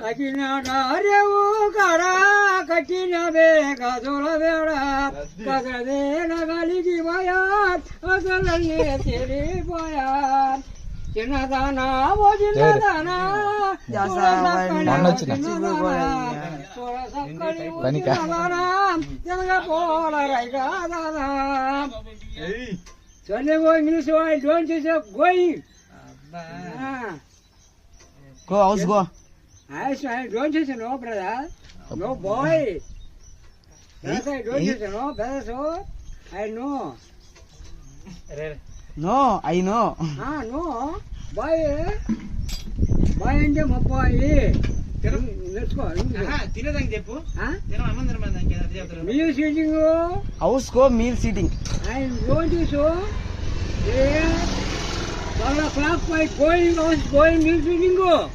అకినారేవు కరా కట్టిన బేగదుల వేడ కగదే నగలిగి పోయా అసలన్నీ తిరిగిపోయా చిన్నదానా ఓ చిన్నదానా పోల రైగాదానా Sunday going this way, don't you say going? Go, house go. I say, don't you say no, brother? No, boy. Brother, don't you say no, brother, so? I know. No, I know. No. Boy, boy and them, boy. Let's go. Meal sitting go. House go, meal seating. I'm going to show. Yeah. 12 o'clock, going, meal sitting go.